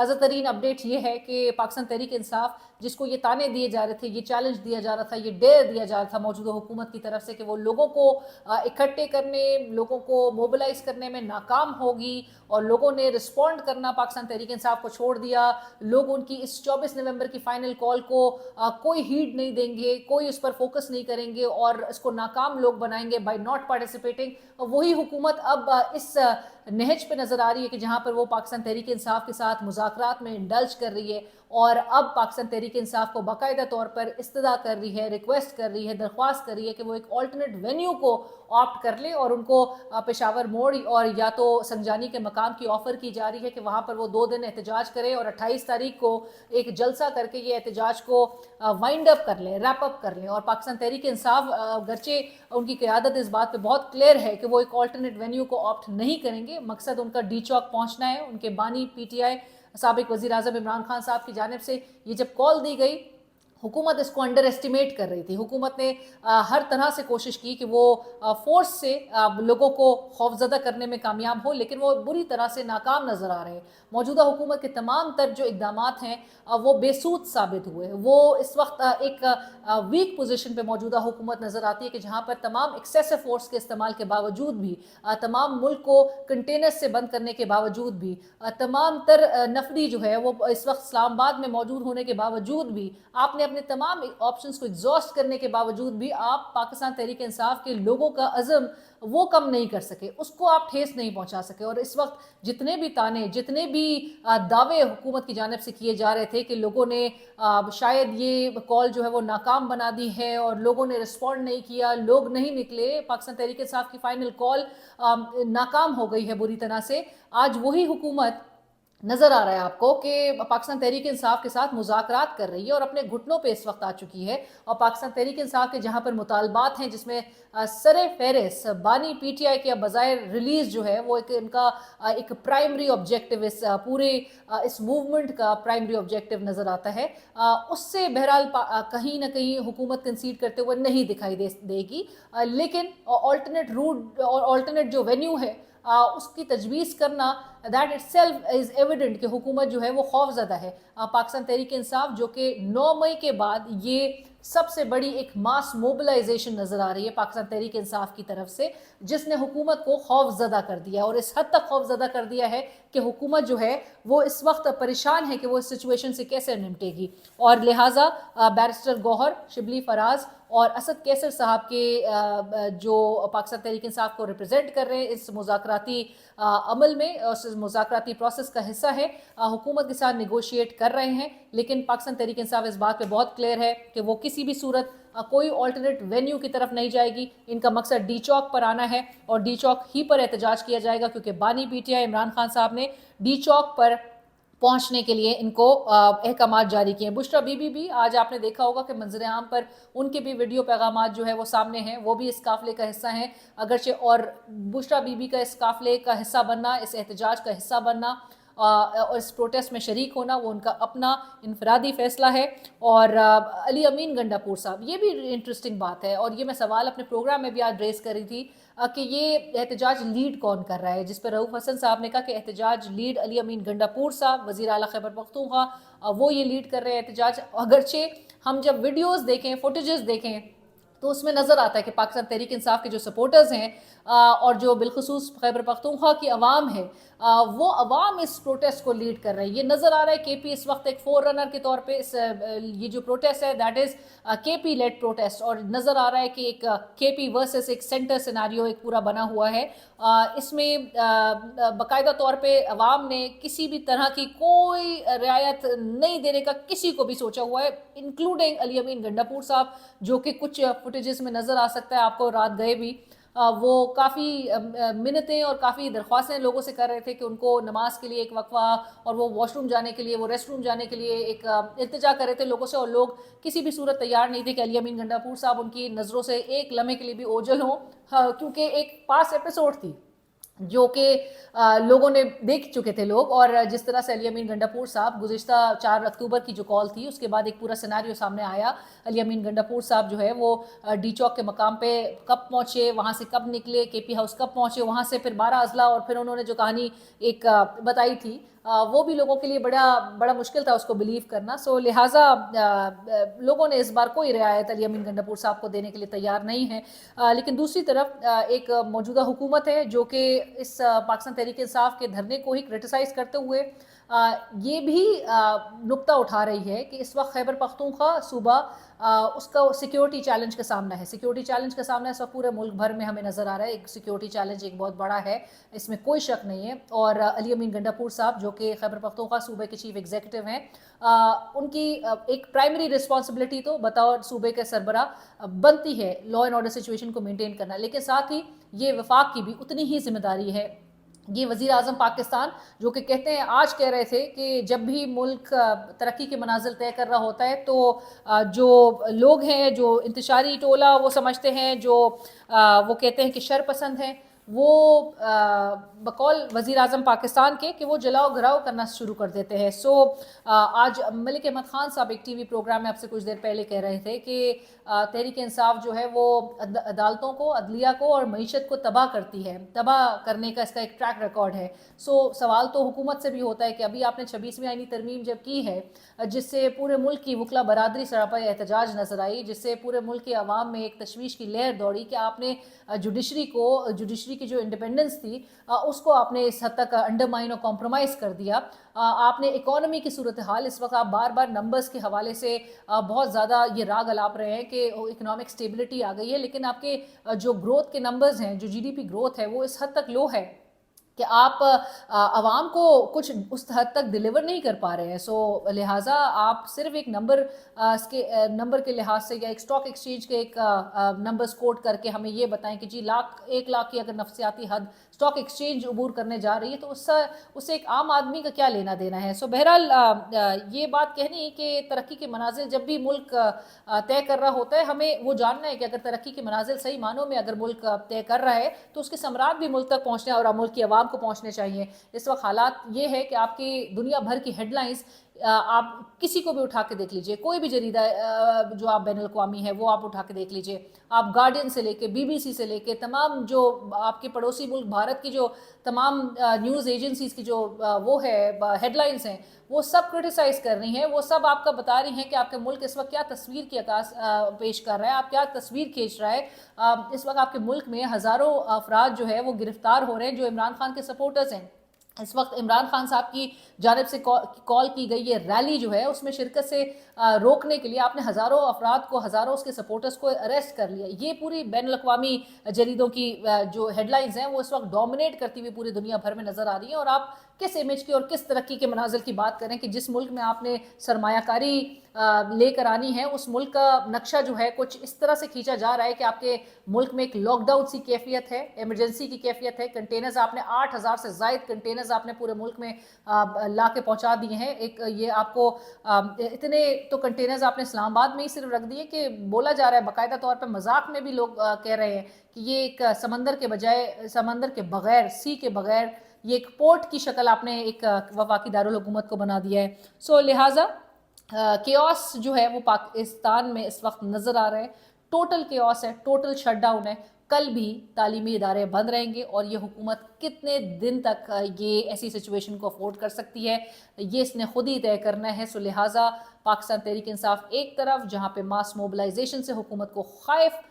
ताज़ा तरीन अपडेट ये है कि पाकिस्तान तहरीक इंसाफ, जिसको ये ताने दिए जा रहे थे, ये चैलेंज दिया जा रहा था, ये डेयर दिया जा रहा था मौजूदा हुकूमत की तरफ से कि वो लोगों को इकट्ठे करने, लोगों को मोबिलाइज करने में नाकाम होगी, और लोगों ने रिस्पॉन्ड करना पाकिस्तान तहरीक इंसाफ को छोड़ दिया। लोग उनकी इस 24 नवंबर की फाइनल कॉल को कोई हीड नहीं देंगे, कोई उस पर फोकस नहीं करेंगे और इसको नाकाम लोग बनाएंगे बाय नॉट पार्टिसिपेटिंग। वही हुकूमत अब इस नहज पे नजर आ रही है कि जहां पर वो पाकिस्तान तहरीक इंसाफ के साथ मुज़ाकरात में इंडल्ज कर रही है, और अब पाकिस्तान तहरीक इंसाफ को बाकायदा तौर पर इस्तदा कर रही है, रिक्वेस्ट कर रही है, दरख्वास्त कर रही है कि वो एक ऑल्टरनेट वेन्यू को ऑप्ट कर ले, और उनको पेशावर मोड़ और या तो संजानी के मकाम की ऑफर की जा रही है कि वहां पर वो 2 दिन एहतजाज करें और 28 तारीख को एक जलसा करके ये एहतजाज को वाइंड अप कर लें, रैप अप कर लें। और पाकिस्तान तहरीक इंसाफ गरचे उनकी क़यादत इस बात पे बहुत क्लियर है कि वो एक ऑल्टरनेट वेन्यू को ऑप्ट नहीं करेंगे। मकसद उनका डी चौक पहुंचना है। उनके बानी पीटीआई साबिक वज़ीर आज़म इमरान खान साहब की जानिब से ये जब कॉल दी गई, हुकूमत इसको अंडर एस्टिमेट कर रही थी। हुकूमत ने हर तरह से कोशिश की कि वो फोर्स से लोगों को खौफजदा करने में कामयाब हो, लेकिन वो बुरी तरह से नाकाम नज़र आ रहे हैं। मौजूदा हुकूमत के तमाम तर जो इकदामात हैं वो बेसूद साबित हुए। वो इस वक्त एक वीक पोजीशन पे मौजूदा हुकूमत नज़र आती है कि जहाँ पर तमाम एक्सेसिव फोर्स के इस्तेमाल के बावजूद भी, तमाम मुल्क को कंटेनर्स से बंद करने के बावजूद भी, तमाम तर नफरी जो है वो इस वक्त इस्लामाबाद में मौजूद होने के बावजूद भी, आपने अपने तमाम ऑप्शंस को एग्जॉस्ट करने के बावजूद भी आप पाकिस्तान तहरीक इंसाफ के लोगों का अज़म वो कम नहीं कर सके, उसको आप ठेस नहीं पहुंचा सके। और इस वक्त जितने भी ताने, जितने भी दावे हुकूमत की जानिब से किए जा रहे थे कि लोगों ने शायद ये कॉल जो है वो नाकाम बना दी है और लोगों ने रिस्पॉन्ड नहीं किया, लोग नहीं निकले, पाकिस्तान तहरीक इंसाफ की फाइनल कॉल नाकाम हो गई है बुरी तरह से। आज वही हुकूमत नजर आ रहा है आपको कि पाकिस्तान तहरीक इंसाफ के साथ मुज़ाकरात कर रही है और अपने घुटनों पे इस वक्त आ चुकी है। और पाकिस्तान तहरीक इंसाफ के जहां पर मुतालबात हैं, जिसमें सरे फेरिस बानी पीटीआई के बजाय रिलीज जो है वो एक इनका एक प्राइमरी ऑब्जेक्टिव, इस पूरे इस मूवमेंट का प्राइमरी ऑब्जेक्टिव नजर आता है, उससे बहरहाल कहीं ना कहीं हुकूमत कंसीड करते हुए नहीं दिखाई देगी। लेकिन ऑल्टरनेट रूट और ऑल्टरनेट जो वेन्यू है उसकी तजवीज़ करना, that it self is evident कि हुकूमत जो है वो खौफजदा है। पाकिस्तान तहरीक इंसाफ जो कि 9 मई के बाद ये सबसे बड़ी एक मास मोबिलाइजेशन नज़र आ रही है पाकिस्तान तहरीक इंसाफ की तरफ से, जिसने हुकूमत को खौफजदा कर दिया, और इस हद तक खौफजदा कर दिया है कि हुकूमत जो है वो इस वक्त परेशान है कि वो इस सिचुएशन से कैसे निपटेगी। और लिहाजा बैरिस्टर गौहर, शिबली फराज और असद कैसर साहब के जो पाकिस्तान तहरीक इंसाफ को रिप्रेजेंट कर रहे हैं इस मुज़ाकराती अमल में, उस मुज़ाकराती प्रोसेस का हिस्सा है, हुकूमत के साथ निगोशिएट कर रहे हैं। लेकिन पाकिस्तान तहरीक इंसाफ इस बात पे बहुत क्लियर है कि वो किसी भी सूरत कोई ऑल्टरनेट वेन्यू की तरफ नहीं जाएगी। इनका मकसद डी चौक पर आना है और डी चौक ही पर एहतजाज किया जाएगा, क्योंकि बानी पीटीआई इमरान खान साहब ने डी चौक पर पहुंचने के लिए इनको अहकामात जारी किए हैं। बुशरा बीबी भी आज आपने देखा होगा कि मंजर आम पर उनके भी वीडियो पैगामात जो है वो सामने हैं, वो भी इस काफिले का हिस्सा हैं अगरचे। और बुशरा बीबी का इस काफिले का हिस्सा बनना, इस एहतजाज का हिस्सा बनना और इस प्रोटेस्ट में शरीक होना वो उनका अपना इनफरादी फ़ैसला है। और अली अमीन गंडापुर साहब, ये भी इंटरेस्टिंग बात है, और ये मैं सवाल अपने प्रोग्राम में भी आज रेस करी थी कि ये एहतजाज लीड कौन कर रहा है, जिस पर रऊफ़ हसन साहब ने कहा कि एहतजाज लीड अली अमीन गंडापुर साहब, वज़ीर आला खैबर पख्तूनख्वा, वो ये लीड कर रहे हैं एहतजाज। अगरचे हम जब वीडियोज़ देखें, फुटेजेस देखें, तो उसमें नज़र आता है कि पाकिस्तान तहरीक इंसाफ के जो सपोर्टर्स हैं और जो बिलखुसूस खैबर पख्तूनख्वा की आवाम है, वो आवाम इस प्रोटेस्ट को लीड कर रही है। ये नज़र आ रहा है केपी इस वक्त एक फोर रनर के तौर पे इस ये जो प्रोटेस्ट है that is KP led protest, और नज़र आ रहा है कि एक केपी वर्सेस एक सेंटर सिनारियो एक पूरा बना हुआ है। इसमें बाकायदा तौर पे अवाम ने किसी भी तरह की कोई रियायत नहीं देने का किसी को भी सोचा हुआ है, इंक्लूडिंग अली अमीन गंडापुर साहब, जो कि कुछ फुटेजेस में नज़र आ सकता है आपको, रात गए भी वो काफ़ी मिन्नतें और काफ़ी दरख्वास्तें लोगों से कर रहे थे कि उनको नमाज के लिए एक वक्फा, और वो वॉशरूम जाने के लिए, वो रेस्ट रूम जाने के लिए एक इल्तिजा कर रहे थे लोगों से, और लोग किसी भी सूरत तैयार नहीं थे कि अली अमीन गंडापुर साहब उनकी नज़रों से एक लम्हे के लिए भी ओझल हों, क्योंकि एक पास एपिसोड थी जो कि लोगों ने देख चुके थे लोग। और जिस तरह से अली अमीन गंडापुर साहब गुज़िश्ता 4 अक्टूबर की जो कॉल थी उसके बाद एक पूरा सिनारियो सामने आया, अली अमीन गंडापुर साहब जो है वो डी चौक के मकाम पे कब पहुँचे, वहाँ से कब निकले, केपी हाउस कब पहुँचे, वहाँ से फिर 12 अजला, और फिर उन्होंने जो कहानी एक बताई थी وہ بھی لوگوں کے لیے بڑا مشکل تھا اس کو بلیو کرنا. سو لہٰذا لوگوں نے اس بار کوئی رعایت علی امین گنڈا پور صاحب کو دینے کے لیے تیار نہیں ہے. لیکن دوسری طرف ایک موجودہ حکومت ہے جو کہ اس پاکستان تحریک انصاف کے دھرنے کو ہی کرٹیسائز کرتے ہوئے یہ بھی نقطہ اٹھا رہی ہے کہ اس وقت خیبر پختونخوا صوبہ اس کا سیکیورٹی چیلنج کا سامنا ہے. سیکیورٹی چیلنج کا سامنا اس وقت پورے ملک بھر میں ہمیں نظر آ رہا ہے. ایک سیکیورٹی چیلنج ایک بہت بڑا ہے, اس میں کوئی شک نہیں ہے. اور علی امین گنڈا پور صاحب جو کہ خیبر پختونخوا صوبے کے چیف ایگزیکٹو ہیں, ان کی ایک پرائمری رسپانسبلٹی تو بطور صوبے کے سربراہ بنتی ہے لا اینڈ آرڈر سچویشن کو مینٹین کرنا, لیکن ساتھ ہی یہ وفاق کی بھی اتنی ہی ذمہ داری ہے. یہ وزیر اعظم پاکستان جو کہ کہتے ہیں, آج کہہ رہے تھے کہ جب بھی ملک ترقی کے منازل طے کر رہا ہوتا ہے تو جو لوگ ہیں, جو انتشاری ٹولہ وہ سمجھتے ہیں, جو وہ کہتے ہیں کہ شر پسند ہیں, وہ بقول وزیر اعظم پاکستان کے کہ وہ جلاؤ گھراؤ کرنا شروع کر دیتے ہیں. سو آج ملک احمد خان صاحب ایک ٹی وی پروگرام میں آپ سے کچھ دیر پہلے کہہ رہے تھے کہ تحریک انصاف جو ہے وہ عدالتوں کو, عدلیہ کو اور معیشت کو تباہ کرتی ہے, تباہ کرنے کا اس کا ایک ٹریک ریکارڈ ہے. سو سوال تو حکومت سے بھی ہوتا ہے کہ ابھی آپ نے 26ویں آئینی ترمیم جب کی ہے, جس سے پورے ملک کی وکلا برادری سراپا احتجاج نظر آئی, جس سے پورے ملک کے عوام میں ایک تشویش کی لہر دوڑی کہ آپ نے جوڈیشری کی جو انڈیپینڈنس تھی اس کو آپ نے اس حد تک انڈرمائن اور کمپرومائز کر دیا. آپ نے اکانومی کی صورتحال, اس وقت آپ بار بار نمبرز کے حوالے سے بہت زیادہ یہ راگ الاپ رہے ہیں کہ اکنامک سٹیبلٹی آ گئی ہے, لیکن آپ کے جو گروتھ کے نمبرز ہیں, جو جی ڈی پی گروتھ ہے, وہ اس حد تک لو ہے کہ آپ عوام کو کچھ اس حد تک ڈیلیور نہیں کر پا رہے ہیں. سو لہٰذا آپ صرف ایک نمبر کے لحاظ سے یا ایک سٹاک ایکسچینج کے ایک نمبرز کوٹ کر کے ہمیں یہ بتائیں کہ جی 1 لاکھ کی اگر نفسیاتی حد سٹاک ایکسچینج عبور کرنے جا رہی ہے تو اس سے ایک عام آدمی کا کیا لینا دینا ہے. سو بہرحال یہ بات کہنی کہ ترقی کے منازل جب بھی ملک طے کر رہا ہوتا ہے, ہمیں وہ جاننا ہے کہ اگر ترقی کے منازل صحیح معنوں میں اگر ملک طے کر رہا ہے تو اس کے ثمرات بھی ملک تک پہنچنے اور ملک کی عوام کو پہنچنے چاہیے. اس وقت حالات یہ ہے کہ آپ کی دنیا بھر کی ہیڈ لائنز آپ کسی کو بھی اٹھا کے دیکھ لیجئے, کوئی بھی جریدہ جو آپ بین الاقوامی ہے وہ آپ اٹھا کے دیکھ لیجئے, آپ گارڈین سے لے کے BBC سے لے کے تمام جو آپ کے پڑوسی ملک بھارت کی جو تمام نیوز ایجنسیز کی جو وہ ہے ہیڈ لائنز ہیں, وہ سب کرٹیسائز کر رہی ہیں, وہ سب آپ کا بتا رہی ہیں کہ آپ کے ملک اس وقت کیا تصویر کی عکاس پیش کر رہا ہے, آپ کیا تصویر کھینچ رہا ہے. اس وقت آپ کے ملک میں ہزاروں افراد جو ہے وہ گرفتار ہو رہے ہیں جو عمران خان کے سپورٹرز ہیں. اس وقت عمران خان صاحب کی جانب سے کال کی گئی یہ ریلی جو ہے اس میں شرکت سے روکنے کے لیے آپ نے ہزاروں افراد کو, ہزاروں اس کے سپورٹرز کو اریسٹ کر لیا. یہ پوری بین الاقوامی جریدوں کی جو ہیڈ لائنز ہیں وہ اس وقت ڈومینیٹ کرتی ہوئی پوری دنیا بھر میں نظر آ رہی ہیں. اور آپ کس امیج کی اور کس ترقی کے منازل کی بات کریں کہ جس ملک میں آپ نے سرمایہ کاری لے کر آنی ہے, اس ملک کا نقشہ جو ہے کچھ اس طرح سے کھینچا جا رہا ہے کہ آپ کے ملک میں ایک لاک ڈاؤن سی کیفیت ہے, ایمرجنسی کی کیفیت ہے. کنٹینرز آپ نے 8000 سے زائد کنٹینرز آپ نے پورے ملک میں لا کے پہنچا دیے ہیں. ایک یہ آپ کو اتنے تو کنٹینرز آپ نے اسلام آباد میں ہی صرف رکھ دیے کہ بولا جا رہا ہے باقاعدہ طور پہ, مذاق میں بھی لوگ کہہ رہے ہیں کہ یہ ایک سمندر کے بجائے, سمندر کے بغیر, سی کے بغیر یہ ایک پورٹ کی شکل آپ نے ایک وفاقی دارالحکومت کو بنا دیا ہے. سو لہٰذا کیوس جو ہے وہ پاکستان میں اس وقت نظر آ رہا ہے, ٹوٹل کیوس ہے, ٹوٹل شٹ ڈاؤن ہے. کل بھی تعلیمی ادارے بند رہیں گے اور یہ حکومت کتنے دن تک یہ ایسی سچویشن کو افورڈ کر سکتی ہے یہ اس نے خود ہی طے کرنا ہے. سو لہٰذا پاکستان تحریک انصاف ایک طرف جہاں پہ ماس موبلائزیشن سے حکومت کو خائف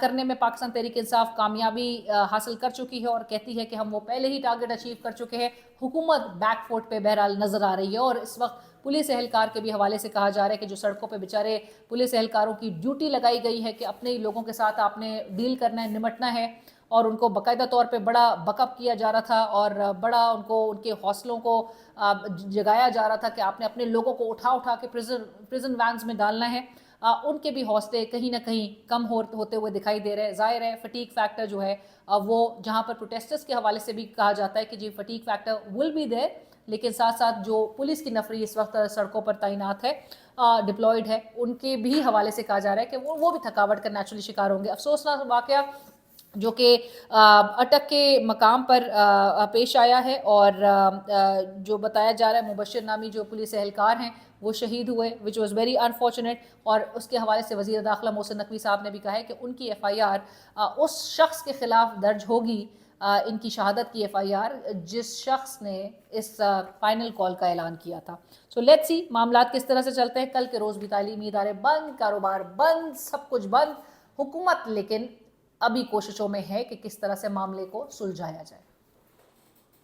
کرنے میں پاکستان تحریک انصاف کامیابی حاصل کر چکی ہے اور کہتی ہے کہ ہم وہ پہلے ہی ٹارگٹ اچیو کر چکے ہیں, حکومت بیک فوٹ پہ بہرحال نظر آ رہی ہے. اور اس وقت پولیس اہلکار کے بھی حوالے سے کہا جا رہا ہے کہ جو سڑکوں پہ بیچارے پولیس اہلکاروں کی ڈیوٹی لگائی گئی ہے کہ اپنے لوگوں کے ساتھ آپ نے ڈیل کرنا ہے, نمٹنا ہے, اور ان کو باقاعدہ طور پہ بڑا بک اپ کیا جا رہا تھا اور بڑا ان کو ان کے حوصلوں کو جگایا جا رہا تھا کہ آپ نے اپنے لوگوں کو اٹھا کے پریزن وینز میں ڈالنا ہے. ان کے بھی حوصلے کہیں نہ کہیں کم ہوتے ہوئے دکھائی دے رہے ہیں. ظاہر ہے فٹیگ فیکٹر جو ہے وہ جہاں پر پروٹیسٹرز کے حوالے سے بھی کہا جاتا ہے کہ جی fatigue factor will be there, لیکن ساتھ ساتھ جو پولیس کی نفری اس وقت سڑکوں پر تعینات ہے, ڈپلائڈ ہے, ان کے بھی حوالے سے کہا جا رہا ہے کہ وہ بھی تھکاوٹ کا نیچرلی شکار ہوں گے. افسوسناک واقعہ جو کہ اٹک کے مقام پر پیش آیا ہے اور جو بتایا جا رہا ہے مبشر نامی جو پولیس اہلکار ہیں وہ شہید ہوئے, which was very unfortunate. اور اس کے حوالے سے وزیر داخلہ محسن نقوی صاحب نے بھی کہا ہے کہ ان کی FIR اس شخص کے خلاف درج ہوگی ان کی شہادت کی FIR جس شخص نے اس فائنل کال کا اعلان کیا تھا. سو لیٹس سی معاملات کس طرح سے چلتے ہیں. کل کے روز بھی تعلیمی ادارے بند, کاروبار بند, سب کچھ بند. حکومت لیکن ابھی کوششوں میں ہے کہ کس طرح سے معاملے کو سلجھایا جائے.